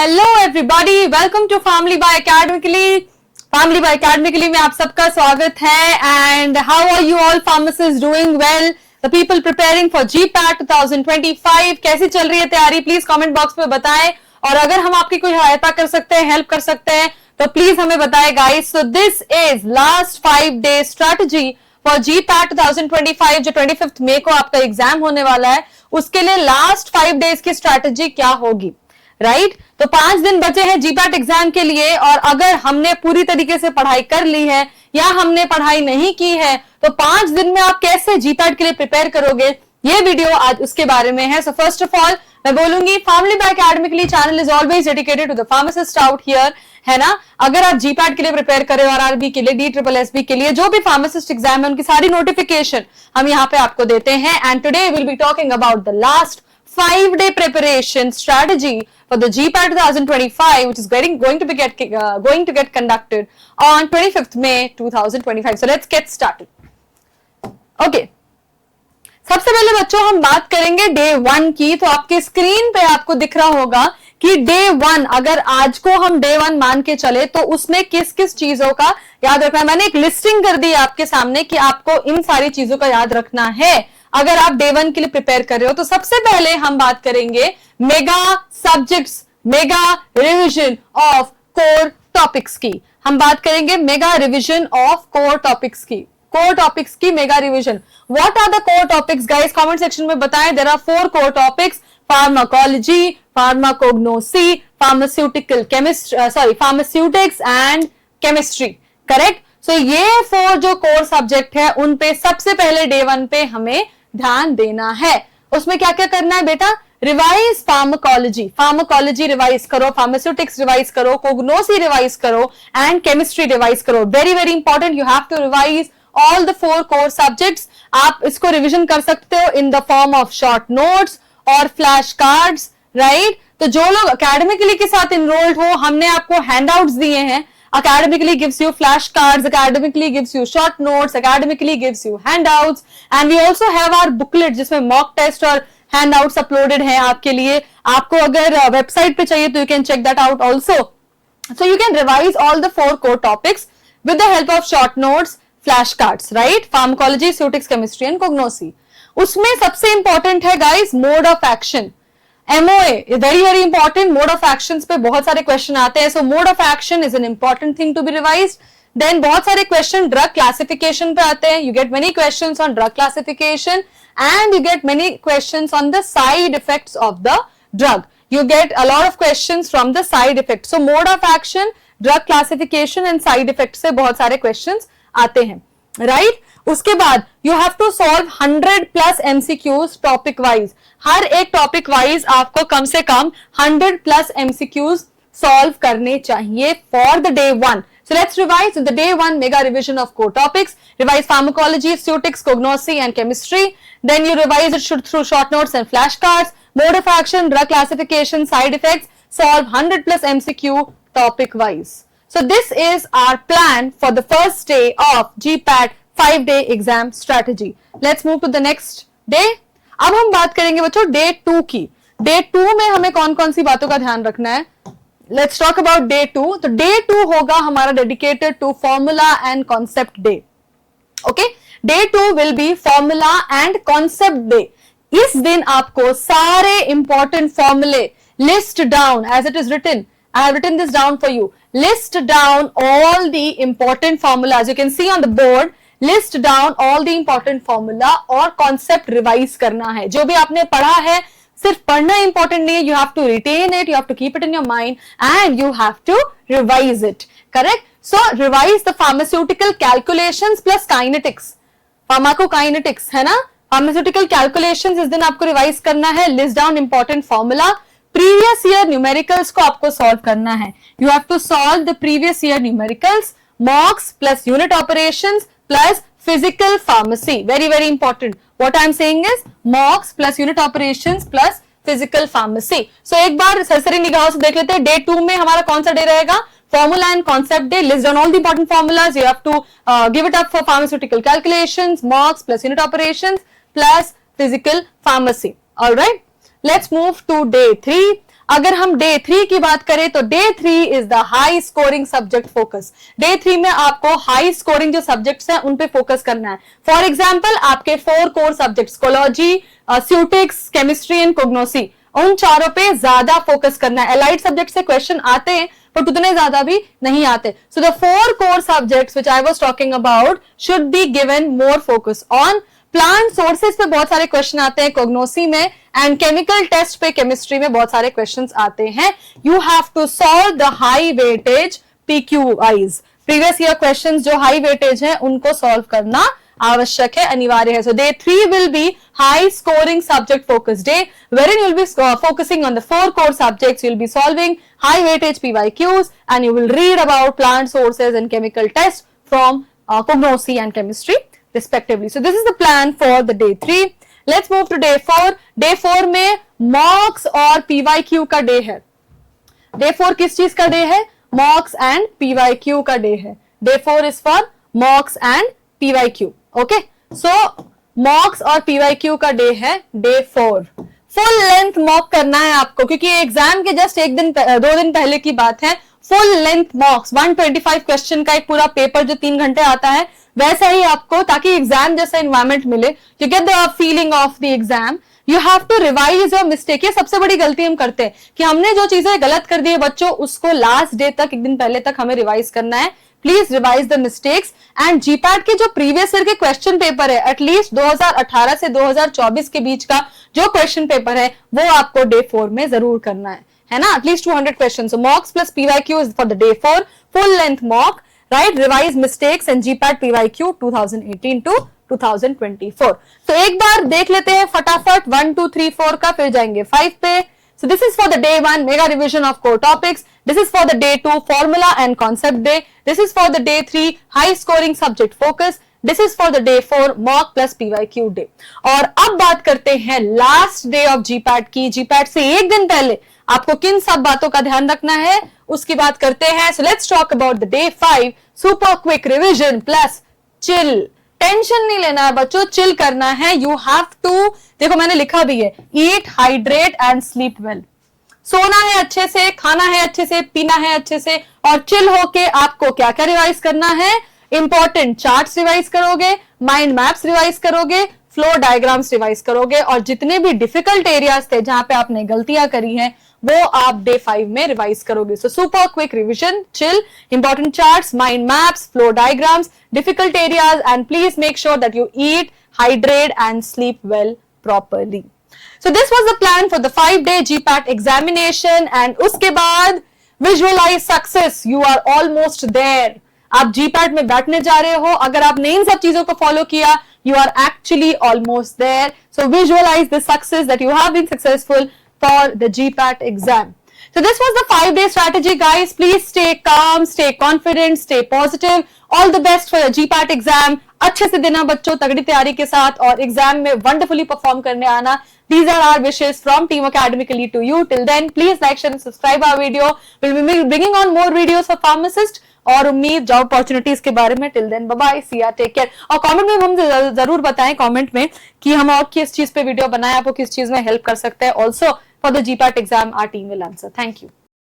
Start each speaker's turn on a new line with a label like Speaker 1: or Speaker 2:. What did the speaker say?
Speaker 1: Hello everybody, welcome to family by academically. Family by academically में आप सबका स्वागत है। And how are you all pharmacist doing well? The people preparing for GPAT 2025, कैसी चल रही है तैयारी? प्लीज कमेंट बॉक्स में बताएं। और अगर हम आपकी कोई सहायता कर सकते हैं, हेल्प कर सकते हैं, तो प्लीज हमें बताएं guys. So this is last 5 day strategy for GPAT 2025, जो 25 मई को आपका एग्जाम होने वाला है। उसके लिए लास्ट 5 डेज की स्ट्रेटजी क्या होगी, राइट? तो 5 दिन बचे हैं जीपैट एग्जाम के लिए, और अगर हमने पूरी तरीके से पढ़ाई कर ली है या हमने पढ़ाई नहीं की है, तो 5 दिन में आप कैसे जीपैट के लिए प्रिपेयर करोगे, ये वीडियो आज उसके बारे में है। सो फर्स्ट ऑफ ऑल मैं बोलूंगी, family by academically channel is always dedicated to the pharmacist out here, है ना? अगर आप जीपैट के लिए प्रिपेयर करें और आरबी के लिए, DSSB के लिए, जो भी फार्मासिस्ट एग्जाम है, उनकी सारी नोटिफिकेशन हम यहाँ पे आपको देते हैं। And today will be talking about the last 5 day preparation strategy for the GPAT 2025, which is going to get conducted on 25th May 2025. So let's get started. Okay. सबसे पहले बच्चों हम बात करेंगे डे 1 की। तो आपके स्क्रीन पे आपको दिख रहा होगा कि डे 1, अगर आज को हम डे 1 मान के चले तो उसमें किस किस चीजों का याद रखना है। मैंने एक लिस्टिंग कर दी है आपके सामने कि आपको इन सारी चीजों का याद रखना है अगर आप डे 1 के लिए प्रिपेयर कर रहे हो। तो सबसे पहले हम बात करेंगे mega subjects, mega revision of core topics की। हम बात करेंगे mega revision of core topics की, कोर टॉपिक्स की mega revision. What are the core topics guys? Comment section में बताएं। There are 4 core topics: pharmacology, pharmacognosy, pharmaceutics and chemistry. Correct? So ये 4 जो कोर सब्जेक्ट है, उन पे सबसे पहले डे 1 पे हमें ध्यान देना है। उसमें क्या क्या करना है बेटा? रिवाइज फार्माकोलॉजी, फार्माकोलॉजी रिवाइज करो, फार्मास्यूटिक्स रिवाइज करो, कोग्नोसी रिवाइज करो एंड केमिस्ट्री रिवाइज करो। Very very important, you have to revise all the 4 core subjects. आप इसको रिविजन कर सकते हो in the form of short notes और फ्लैश कार्ड्स, राइट? तो जो लोग अकेडमिकली के साथ इनरोल्ड हो, हमने आपको हैंडआउट्स दिए हैं। Academically gives you flashcards, academically gives you short notes, academically gives you handouts, and we also have our booklet जिसमें mock test और handouts uploaded हैं आपके लिए। आपको अगर वेबसाइट पे चाहिए तो you can check that out also. So you can revise all the 4 core topics with the help of short notes, flashcards, right? Pharmacology, Physics, Chemistry and Cognosy. उसमें सबसे important है guys mode of action. MOA very very important. Mode of actions पे बहुत सारे question आते हैं। So mode of action is an important thing to be revised. Then बहुत सारे क्वेश्चन ड्रग क्लासिफिकेशन पे आते हैं। You get many questions on drug classification and you get many questions on the side effects of the drug. You get a lot of questions from the side effect. So mode of action, drug classification and side effect से बहुत सारे questions आते हैं, right? उसके बाद you have to solve 100+ MCQs topic wise. हर एक topic wise आपको कम से कम 100+ MCQs सॉल्व करने चाहिए for the day 1. So let's revise the day 1 mega revision of core topics. Revise pharmacology, physics, cognosy and chemistry. Then you revise it through short notes and flashcards. Mode of action, drug classification, side effects. Solve 100+ MCQ topic wise. So this is our plan for the first day of GPAT 5-day exam strategy. Let's move to the next day. अब हम बात करेंगे बच्चों day 2 की। Day 2 में हमें कौन कौन सी बातों का ध्यान रखना है? Let's talk about day 2। तो डे 2 होगा हमारा dedicated to formula and concept day. Okay, day 2 will be formula and concept day. इस दिन आपको सारे इंपॉर्टेंट फॉर्मूले list down as it is written. I have written this down for you. List down all the important formulas. You can see on the board. List down all the important formula और concept revise करना है। जो भी आपने पढ़ा है, सिर्फ पढ़ना important नहीं है. You have to retain it. You have to keep it in your mind and you have to revise it. Correct? So revise the pharmaceutical calculations plus kinetics. Pharmacokinetics है ना? Pharmaceutical calculations इस दिन आपको revise करना है. List down important formula. Previous year numericals को आपको solve करना है। You have to solve the previous year numericals, mocks plus unit operations plus physical pharmacy. Very very important. What I am saying is mocks plus unit operations plus physical pharmacy. So एक बार सरसरी निगाहों से देख लेते हैं day 2 में हमारा कौन सा डे रहेगा? Formula and concept day. List down all the important formulas. You have to give it up for pharmaceutical calculations, mocks plus unit operations plus physical pharmacy. Alright, let's move to day 3. अगर हम day 3 की बात करें तो day 3 is the high scoring subject focus. Day 3 में आपको high scoring जो subjects हैं उन पे फोकस करना है। फॉर एग्जांपल आपके 4 कोर सब्जेक्ट्स कोलॉजी, स्यूटिक्स, केमिस्ट्री एंड कोग्नोसी, उन चारों पे ज्यादा फोकस करना है। एलाइड सब्जेक्ट से क्वेश्चन आते हैं बट उतने ज्यादा भी नहीं आते। So the 4 core subjects which I was talking about should be given more focus on. Plant sources पे बहुत सारे क्वेश्चन आते हैं कोग्नोसी में, एंड केमिकल टेस्ट पे केमिस्ट्री में बहुत सारे क्वेश्चंस आते हैं। You have to solve the high weightage PQIs, previous year questions जो हाई वेटेज है उनको सॉल्व करना आवश्यक है, अनिवार्य है। So day 3 will be high scoring subject focus day, wherein you'll be focusing on the 4 core subjects. You'll be solving high weightage PYQs and you will read about plant sources and chemical tests from cognosy and chemistry respectively. So this is the plan for the day 3. Let's move to day 4. Day 4 में mocks और PYQ का day है। Day 4 किस चीज का day है? mocks and PYQ का day है। Day 4 is for mocks and PYQ. Okay? So mocks और PYQ का डे है day 4। फुल लेंथ मॉक करना है आपको, क्योंकि एग्जाम के जस्ट 2 दिन पहले की बात है। फुल लेंथ मॉक्स 125 क्वेश्चन का एक पूरा पेपर जो 3 घंटे आता है, वैसा ही आपको, ताकि एग्जाम जैसा एनवायरमेंट मिले, you get the feeling of the exam. You have to revise your mistake. ये सबसे बड़ी गलती हम करते हैं कि हमने जो चीजें गलत कर दी है बच्चों, उसको लास्ट डे तक, 1 दिन पहले तक हमें रिवाइज करना है। Please revise the mistakes. And GPAT के जो प्रीवियस ईयर के क्वेश्चन पेपर है, एटलीस्ट 2018 से 2024 के बीच का जो क्वेश्चन पेपर है, वो आपको डे 4 में जरूर करना है ना, at least 200 question. So मॉक्स plus PYQ is for the day 4, full length mock, right, revise mistakes and GPAT PYQ 2018 to 2024। तो एक बार देख लेते हैं फटाफट 1 2 3 4 का, फिर जाएंगे 5 पे। So this is for the day 1 mega revision of core topics. This is for the day 2 formula and concept day. This is for the day 3 high scoring subject focus. This is for the day 4 mock plus PYQ day. और अब बात करते हैं last day of GPAT की। GPAT से 1 दिन पहले आपको किन सब बातों का ध्यान रखना है उसकी बात करते हैं। So let's talk about the day 5 super quick revision plus chill. Tension नहीं लेना है बच्चों, चिल करना है। यू हैव टू, देखो मैंने लिखा भी है, ईट, हाइड्रेट एंड स्लीप वेल। सोना है अच्छे से, खाना है अच्छे से, पीना है अच्छे से, और चिल होके आपको क्या क्या रिवाइज करना है? इंपॉर्टेंट चार्ट्स रिवाइज करोगे, माइंड मैप्स रिवाइज करोगे, फ्लो डायग्राम्स रिवाइज करोगे, और जितने भी डिफिकल्ट एरियाज थे जहां पे आपने गलतियां करी हैं वो आप डे 5 में रिवाइज करोगे। So super quick revision, chill, important charts, mind maps, flow diagrams, difficult areas, and please make sure that you eat, hydrate and sleep well properly. So this was the plan for the 5-day GPAT examination, and उसके बाद visualize success. You are almost there. आप GPAT में बैठने जा रहे हो। अगर आपने इन सब चीजों को फॉलो किया, you are actually almost there. So visualize the success that you have been successful for the GPAT exam. So this was the 5-day strategy, guys. Please stay calm, stay confident, stay positive. All the best for your GPAT exam. अच्छे से देना बच्चों, तगड़ी तैयारी के साथ, और exam में वंडरफुली परफॉर्म करने आना। These are our wishes from Team Academically to you. Till then, please like, share and subscribe our video. We'll be bringing on more videos for pharmacists और उम्मीद जॉब अपॉर्चुनिटीज के बारे में। Till then bye bye, सी या, take care. और comment में हम जरूर बताएं कमेंट में कि हम और किस चीज पे वीडियो बनाएं, आपको किस चीज में हेल्प कर सकते हैं। Also for the GPAT exam our team will answer. Thank you.